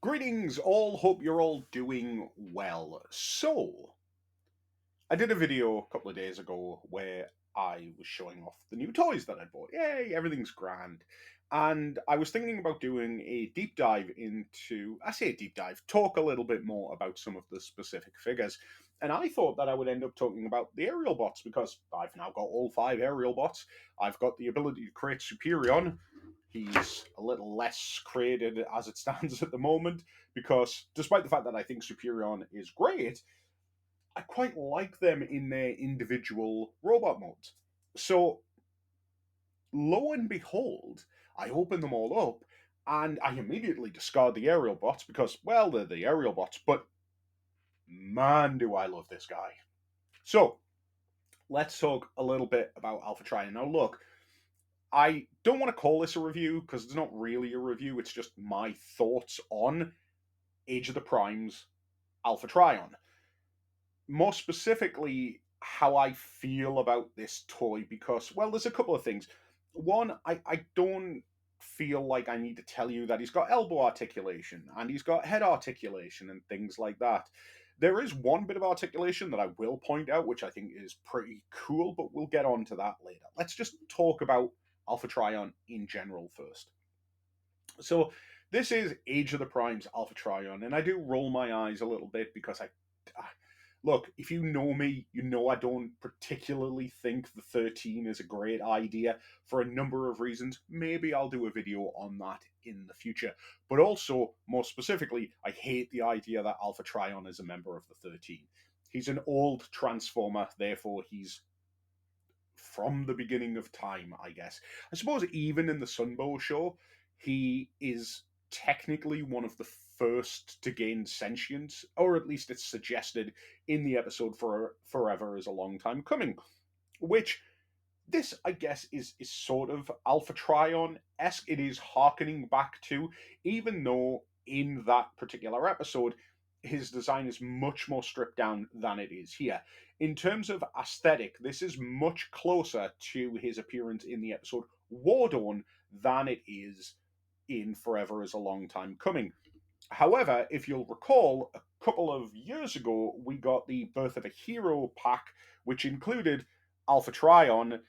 Greetings all, hope you're all doing well. So, I did a video a couple of days ago where I was showing off the new toys that I bought. Yay, everything's grand. And I was thinking about doing a deep dive into, I say a deep dive, talk a little bit more about some of the specific figures. And I thought that I would end up talking about the aerial bots because I've now got all 5 aerial bots. I've got the ability to create Superion. He's a little less created as it stands at the moment because, despite the fact that I think Superion is great, I quite like them in their individual robot modes. So, lo and behold, I open them all up and I immediately discard the aerial bots because, well, they're the aerial bots, but man, do I love this guy. So, let's talk a little bit about Alpha Trion. Now, look, I don't want to call this a review because it's not really a review, it's just my thoughts on Age of the Primes Alpha Trion. More specifically, how I feel about this toy because, well, there's a couple of things. One, I don't feel like I need to tell you that he's got elbow articulation and he's got head articulation and things like that. There is one bit of articulation that I will point out, which I think is pretty cool, but we'll get on to that later. Let's just talk about Alpha Trion in general first. So, this is Age of the Primes Alpha Trion, and I do roll my eyes a little bit because look, if you know me, you know I don't particularly think the 13 is a great idea for a number of reasons. Maybe I'll do a video on that in the future. But also, more specifically, I hate the idea that Alpha Trion is a member of the 13. He's an old Transformer, therefore he's from the beginning of time, I guess. I suppose even in the Sunbow show, he is technically one of the first to gain sentience, or at least it's suggested in the episode for Forever is a Long Time Coming, which this, I guess, is sort of Alpha Trion-esque. It is harkening back to, even though in that particular episode, his design is much more stripped down than it is here. In terms of aesthetic, this is much closer to his appearance in the episode War Dawn than it is in Forever is a Long Time Coming. However, if you'll recall, a couple of years ago, we got the Birth of a Hero pack, which included Alpha Trion,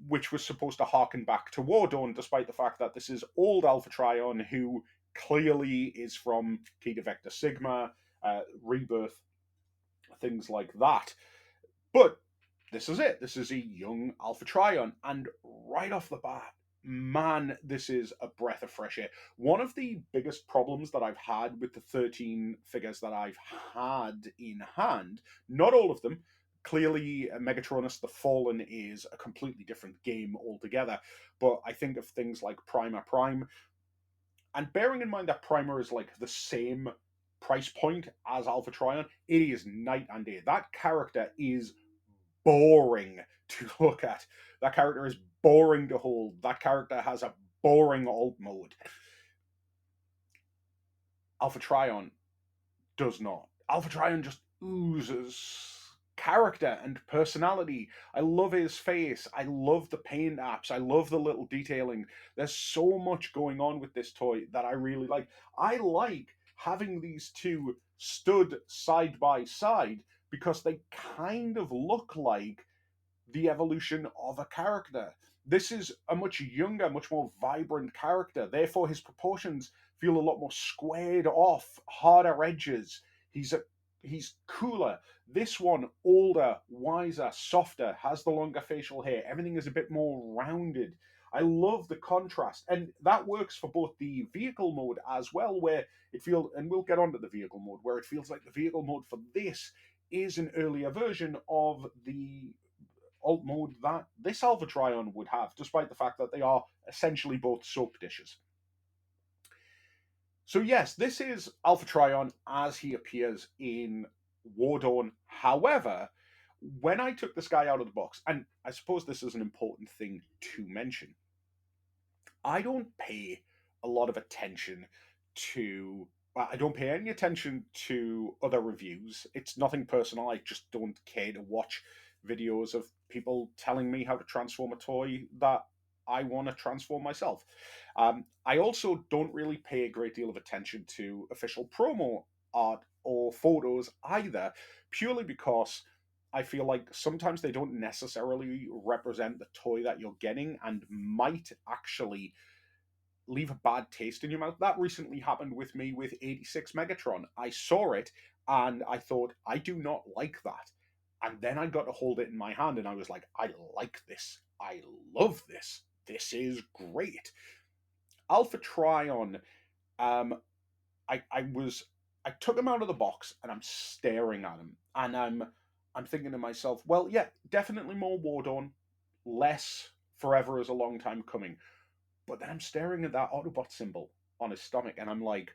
which was supposed to harken back to War Dawn, despite the fact that this is old Alpha Trion, who clearly is from Theta Vector Sigma, Rebirth, things like that. But this is it. This is a young Alpha Trion, and right off the bat, man, this is a breath of fresh air. One of the biggest problems that I've had with the 13 figures that I've had in hand, not all of them, clearly Megatronus the Fallen is a completely different game altogether, but I think of things like Primer Prime, and bearing in mind that Primer is like the same price point as Alpha Trion, it is night and day. That character is boring to look at. That character is boring to hold. That character has a boring alt mode. Alpha Trion does not. Alpha Trion just oozes character and personality. I love his face. I love the paint apps. I love the little detailing. There's so much going on with this toy that I really like. I like having these two stood side by side because they kind of look like the evolution of a character. This is a much younger, much more vibrant character. Therefore, his proportions feel a lot more squared off, harder edges. He's cooler. This one, older, wiser, softer, has the longer facial hair. Everything is a bit more rounded. I love the contrast, and that works for both the vehicle mode as well, where it feels, and we'll get onto the vehicle mode, where it feels like the vehicle mode for this is an earlier version of the alt mode that this Alpha Trion would have, despite the fact that they are essentially both soap dishes. So yes, this is Alpha Trion as he appears in War Dawn. However, when I took this guy out of the box, and I suppose this is an important thing to mention, I don't pay a lot of attention to. I don't pay any attention to other reviews. It's nothing personal. I just don't care to watch videos of people telling me how to transform a toy that I want to transform myself. I also don't really pay a great deal of attention to official promo art or photos either, purely because I feel like sometimes they don't necessarily represent the toy that you're getting and might actually leave a bad taste in your mouth. That recently happened with me with 86 Megatron. I saw it and I thought, I do not like that. And then I got to hold it in my hand and I was like, I like this. I love this. This is great. Alpha Trion, um, I took him out of the box and I'm staring at him and I'm thinking to myself, well, yeah, definitely more War less Forever is a long time coming. But then I'm staring at that Autobot symbol on his stomach, and I'm like,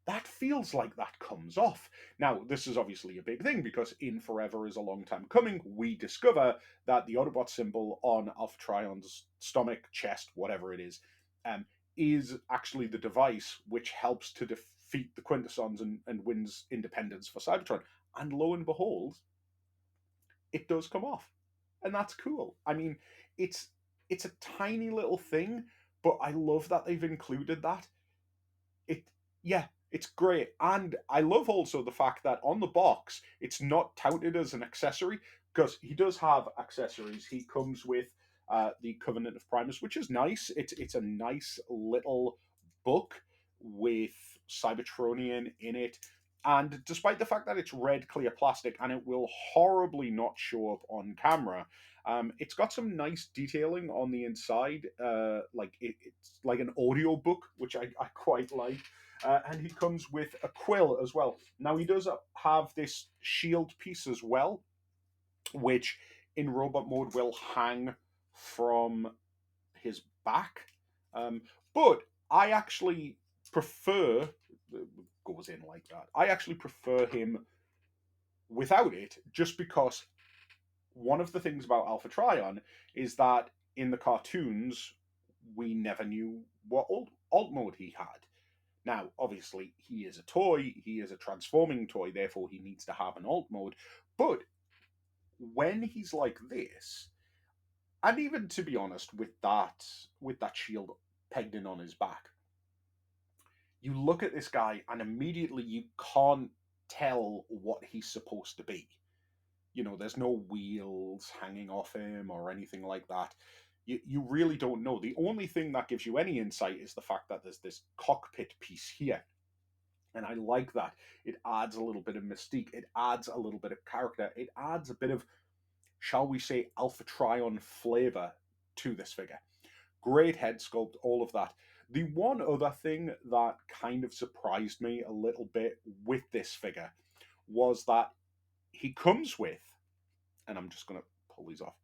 that feels like that comes off. Now, this is obviously a big thing because in Forever is a Long Time Coming, we discover that the Autobot symbol on Alpha Trion's stomach, chest, whatever it um, is actually the device which helps to defeat the Quintessons and wins independence for Cybertron. And lo and behold, it does come off, and that's cool. I mean, it's it's a tiny little thing, but I love that they've included that. It Yeah, it's great, and I love also the fact that on the box it's not touted as an accessory because he does have accessories. He comes with the Covenant of Primus, which is nice. It's a nice little book with Cybertronian in it. And despite the fact that it's red clear plastic and it will horribly not show up on camera, it's got some nice detailing on the inside. It's like an audio book, which I quite like. And he comes with a quill as well. Now, he does have this shield piece as well, which in robot mode will hang from his back. But I actually prefer, goes in like that, I actually prefer him without it just because one of the things about Alpha Trion is that in the cartoons, we never knew what alt mode he had. Now, obviously, he is a toy, he is a transforming toy, therefore he needs to have an alt mode. But when he's like this, and even to be honest, with that shield pegged in on his back, you look at this guy and immediately you can't tell what he's supposed to be. There's no wheels hanging off him or anything like that. You really don't know. The only thing that gives you any insight is the fact that there's this cockpit piece here. And I like that. It adds a little bit of mystique. It adds a little bit of character. It adds a bit of, shall we say, Alpha Trion flavor to this figure. Great head sculpt, all of that. The one other thing that kind of surprised me a little bit with this figure was that he comes with, and I'm just going to pull these off.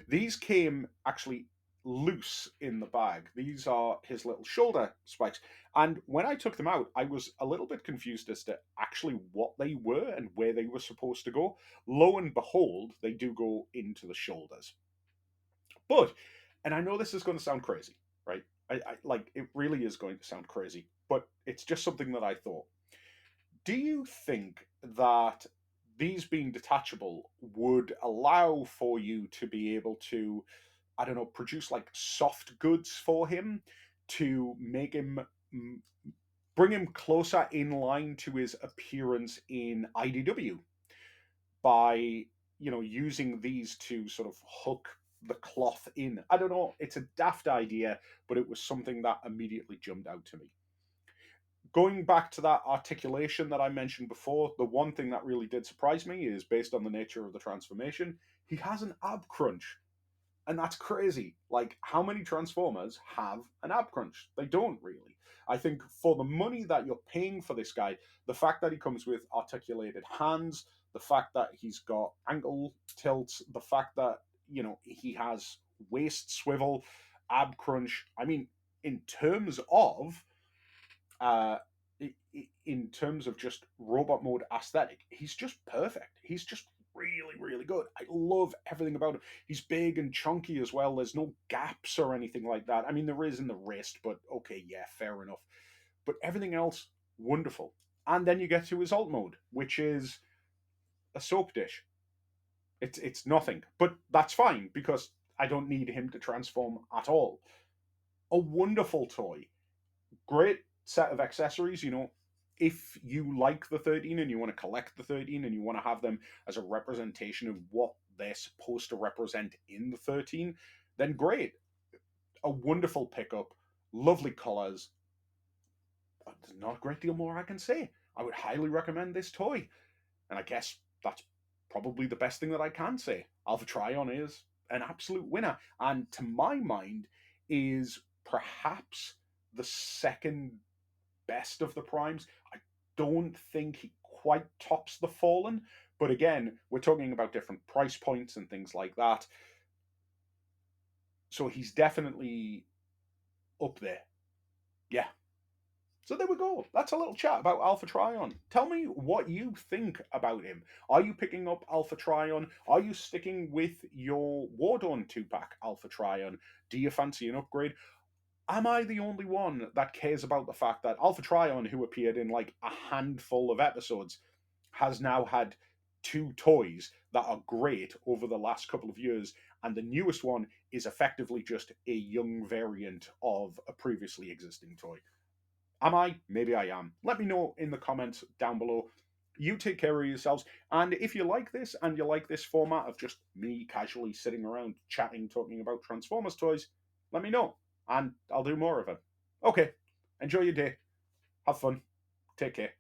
These came actually loose in the bag. These are his little shoulder spikes. And when I took them out, I was a little bit confused as to actually what they were and where they were supposed to go. Lo and behold, they do go into the shoulders. But, and I know this is going to sound crazy, right? I like it really is going to sound crazy, but it's just something that I thought. Do you think that these being detachable would allow for you to be able to, I don't know, produce like soft goods for him to make him bring him closer in line to his appearance in IDW by, using these to sort of hook the cloth in? I don't know, it's a daft idea, but it was something that immediately jumped out to me. Going back to that articulation that I mentioned before, the one thing that really did surprise me is based on the nature of the transformation, he has an ab crunch. And that's crazy. Like, how many Transformers have an ab crunch? They don't really. I think for the money that you're paying for this guy, the fact that he comes with articulated hands, the fact that he's got ankle tilts, the fact that, he has waist swivel, ab crunch. I mean, in terms of uh, in terms of just robot mode aesthetic, he's just perfect. He's just really, really good. I love everything about him. He's big and chunky as well. There's no gaps or anything like that. I mean, there is in the wrist, but okay, yeah, fair enough. But everything else, wonderful. And then you get to his alt mode, which is a soap dish. It's nothing, but that's fine because I don't need him to transform at all. A wonderful toy. Great set of accessories, if you like the 13 and you want to collect the 13 and you want to have them as a representation of what they're supposed to represent in the 13, then great. A wonderful pickup, lovely colors. There's not a great deal more I can say. I would highly recommend this toy. And I guess that's probably the best thing that I can say. Alpha Trion is an absolute winner. And to my mind, is perhaps the second best of the primes. I don't think he quite tops the Fallen, but again, we're talking about different price points and things like that. So he's definitely up there. Yeah. So there we go. That's a little chat about Alpha Trion. Tell me what you think about him. Are you picking up Alpha Trion? Are you sticking with your Wardon 2-pack Alpha Trion? Do you fancy an upgrade? Am I the only one that cares about the fact that Alpha Trion, who appeared in like a handful of episodes, has now had two toys that are great over the last couple of years, and the newest one is effectively just a young variant of a previously existing toy? Am I? Maybe I am. Let me know in the comments down below. You take care of yourselves. And if you like this and you like this format of just me casually sitting around chatting, talking about Transformers toys, let me know. And I'll do more of it. Okay. Enjoy your day. Have fun. Take care.